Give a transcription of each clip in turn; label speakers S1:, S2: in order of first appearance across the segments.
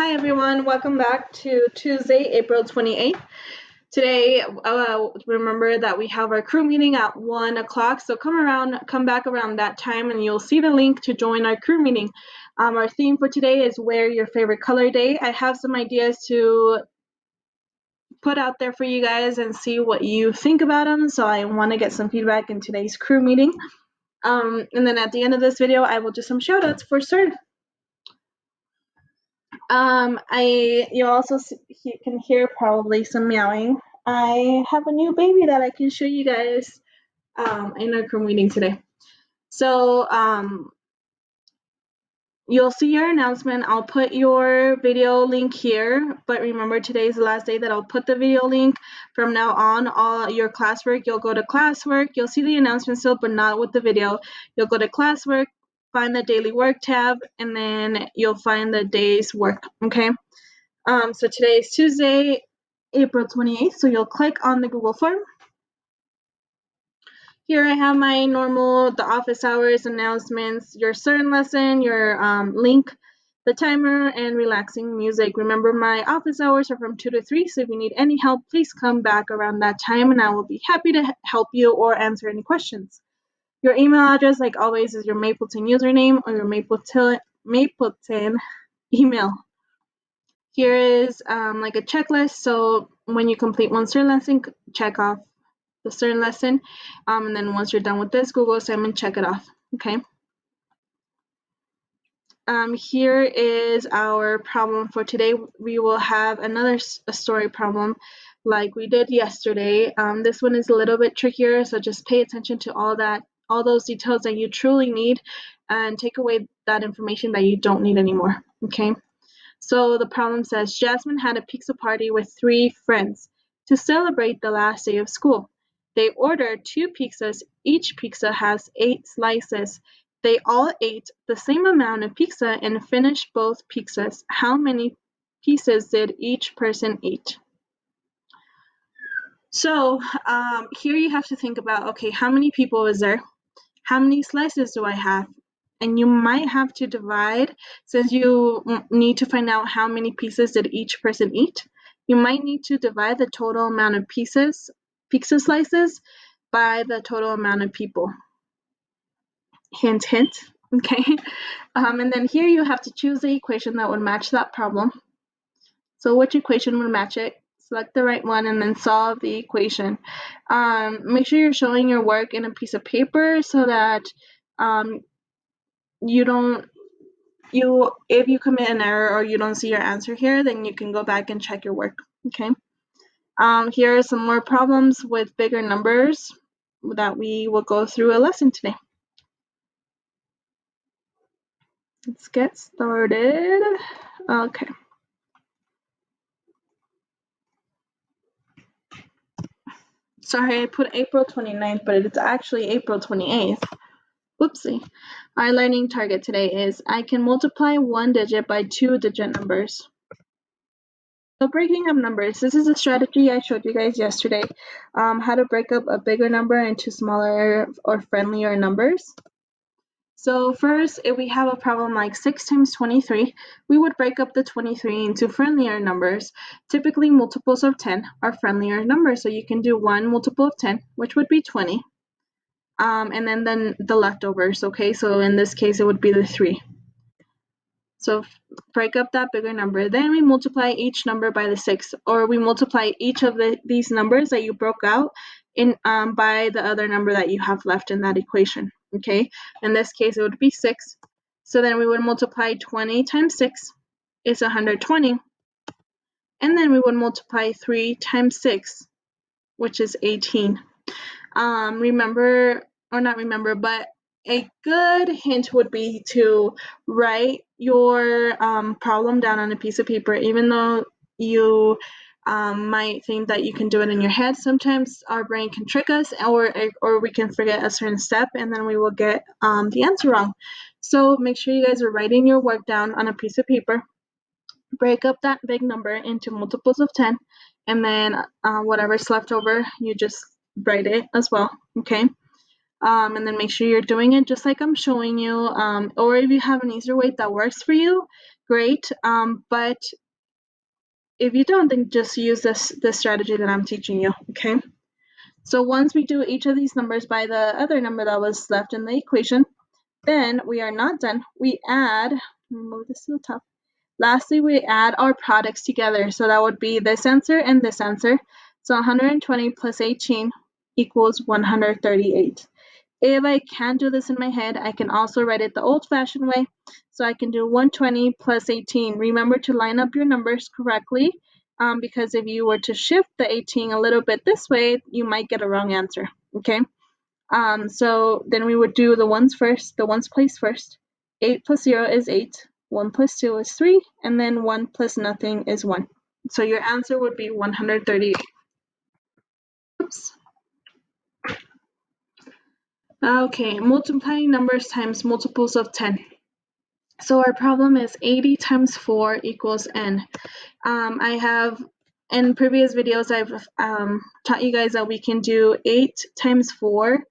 S1: Hi everyone, welcome back to Tuesday, April 28th. Today, remember that we have our crew meeting at 1 o'clock, so come back around that time and you'll see the link to join our crew meeting. Our theme for today is Wear Your Favorite Color Day. I have some ideas to put out there for you guys and see what you think about them, so I want to get some feedback in today's crew meeting. And then at the end of this video, I will do some shout outs for CERN. You can hear probably some meowing. I have a new baby that I can show you guys in our crew meeting today. So you'll see your announcement. I'll put your video link here, but remember today is the last day that I'll put the video link. From now on, all your classwork, you'll go to classwork. You'll see the announcement still, but not with the video. You'll go to classwork, find the daily work tab, and then you'll find the day's work, okay? So today is Tuesday, April 28th, so you'll click on the Google form. Here I have my the office hours, announcements, your CERN lesson, your link, the timer, and relaxing music. Remember, my office hours are from 2 to 3, so if you need any help, please come back around that time, and I will be happy to help you or answer any questions. Your email address, like always, is your Mapleton username or your Mapleton email. Here is like a checklist, so when you complete one CERN lesson, check off the CERN lesson, and then once you're done with this Google assignment, check it off, okay? Here is our problem for today. We will have a story problem like we did yesterday. This one is a little bit trickier, so just pay attention to all those details that you truly need, and take away that information that you don't need anymore, okay? So the problem says, Jasmine had a pizza party with 3 friends to celebrate the last day of school. They ordered 2 pizzas. Each pizza has 8 slices. They all ate the same amount of pizza and finished both pizzas. How many pieces did each person eat? So here you have to think about, okay, how many people is there? How many slices do I have? And you might have to divide, since you need to find out how many pieces did each person eat. You might need to divide the total amount of pizza slices by the total amount of people. Hint, hint, okay? And then here you have to choose the equation that would match that problem. So which equation would match it? Select the right one and then solve the equation. Make sure you're showing your work in a piece of paper so that if you commit an error or you don't see your answer here, then you can go back and check your work, okay? Here are some more problems with bigger numbers that we will go through a lesson today. Let's get started. Okay. Sorry, I put April 29th, but it's actually April 28th. Whoopsie. Our learning target today is I can multiply 1 digit by 2-digit numbers. So breaking up numbers, this is a strategy I showed you guys yesterday, how to break up a bigger number into smaller or friendlier numbers. So first, if we have a problem like 6 times 23, we would break up the 23 into friendlier numbers. Typically, multiples of 10 are friendlier numbers, so you can do 1 multiple of 10, which would be 20, and then the leftovers, okay? So in this case, it would be the 3. So break up that bigger number. Then we multiply each number by the 6, or we multiply each of these numbers that you broke out by the other number that you have left in that equation, okay? In this case, it would be 6. So then we would multiply 20 times 6 is 120. And then we would multiply 3 times 6, which is 18. But a good hint would be to write your problem down on a piece of paper, even though you might think that you can do it in your head. Sometimes our brain can trick us, or we can forget a certain step, and then we will get the answer wrong. So make sure you guys are writing your work down on a piece of paper. Break up that big number into multiples of 10, and then whatever's left over, you just write it as well, okay? And then make sure you're doing it just like I'm showing you, or if you have an easier way that works for you, great. But if you don't, then just use this strategy that I'm teaching you, okay? So once we do each of these numbers by the other number that was left in the equation, then we are not done. We add, move this to the top. Lastly, we add our products together. So that would be this answer and this answer. So 120 plus 18 equals 138. If I can't do this in my head, I can also write it the old-fashioned way. So I can do 120 plus 18. Remember to line up your numbers correctly, because if you were to shift the 18 a little bit this way, you might get a wrong answer, okay? So then we would do the ones first, the ones placed first. 8 plus 0 is 8, 1 plus 2 is 3, and then 1 plus nothing is 1. So your answer would be 138. Oops. Okay, multiplying numbers times multiples of 10. So our problem is 80 times 4 equals n. I have, in previous videos, I've taught you guys that we can do 8 times 4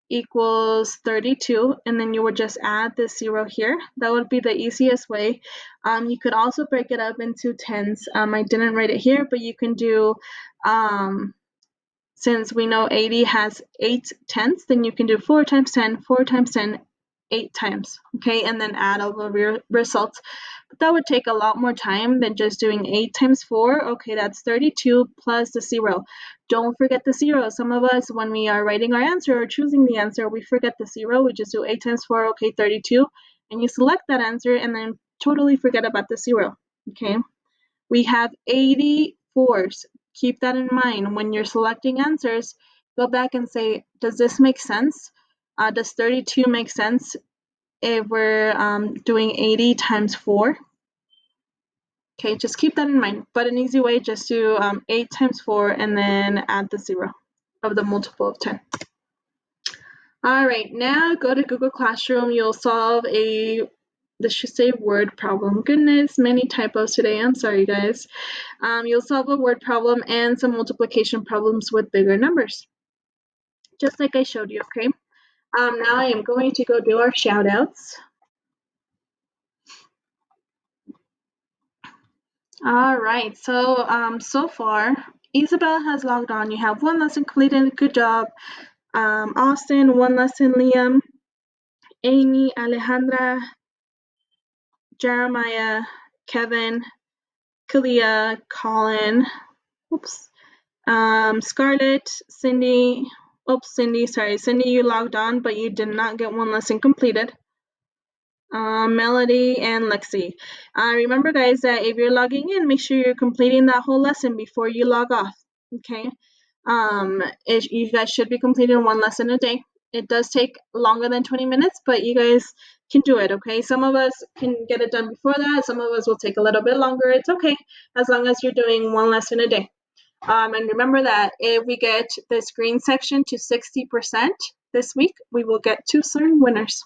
S1: equals 32, and then you would just add this 0 here. That would be the easiest way. You could also break it up into tens. I didn't write it here, but you can do, since we know 80 has 8 tenths, then you can do 4 times 10, 4 times 10, 8 times, okay, and then add all the results. But that would take a lot more time than just doing 8 times 4. Okay, that's 32 plus the 0. Don't forget the 0. Some of us, when we are writing our answer or choosing the answer, we forget the 0. We just do 8 times 4, okay, 32, and you select that answer and then totally forget about the 0, okay? We have 84s. Keep that in mind. When you're selecting answers, go back and say, does this make sense? Does 32 make sense if we're doing 80 times 4? Okay, just keep that in mind. But an easy way, just do 8 times 4 and then add the 0 of the multiple of 10. All right, now go to Google Classroom. You'll solve this should say word problem. Goodness, many typos today. I'm sorry, guys. You'll solve a word problem and some multiplication problems with bigger numbers, just like I showed you, okay? Now I am going to go do our shout outs. All right, so far, Isabel has logged on. You have 1 lesson completed. Good job. Austin, 1 lesson. Liam, Amy, Alejandra, Jeremiah, Kevin, Kalia, Colin, oops, Scarlett, Cindy, Cindy, you logged on, but you did not get 1 lesson completed. Melody and Lexi. Remember, guys, that if you're logging in, make sure you're completing that whole lesson before you log off, okay? You guys should be completing 1 lesson a day. It does take longer than 20 minutes, but you guys can do it, okay? Some of us can get it done before that. Some of us will take a little bit longer. It's okay, as long as you're doing 1 lesson a day. And remember that if we get this green section to 60% this week, we will get 2 certain winners.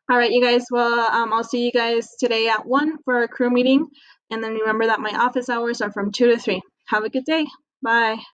S1: All right, you guys, well, I'll see you guys today at 1 for our crew meeting. And then remember that my office hours are from 2 to 3. Have a good day. Bye.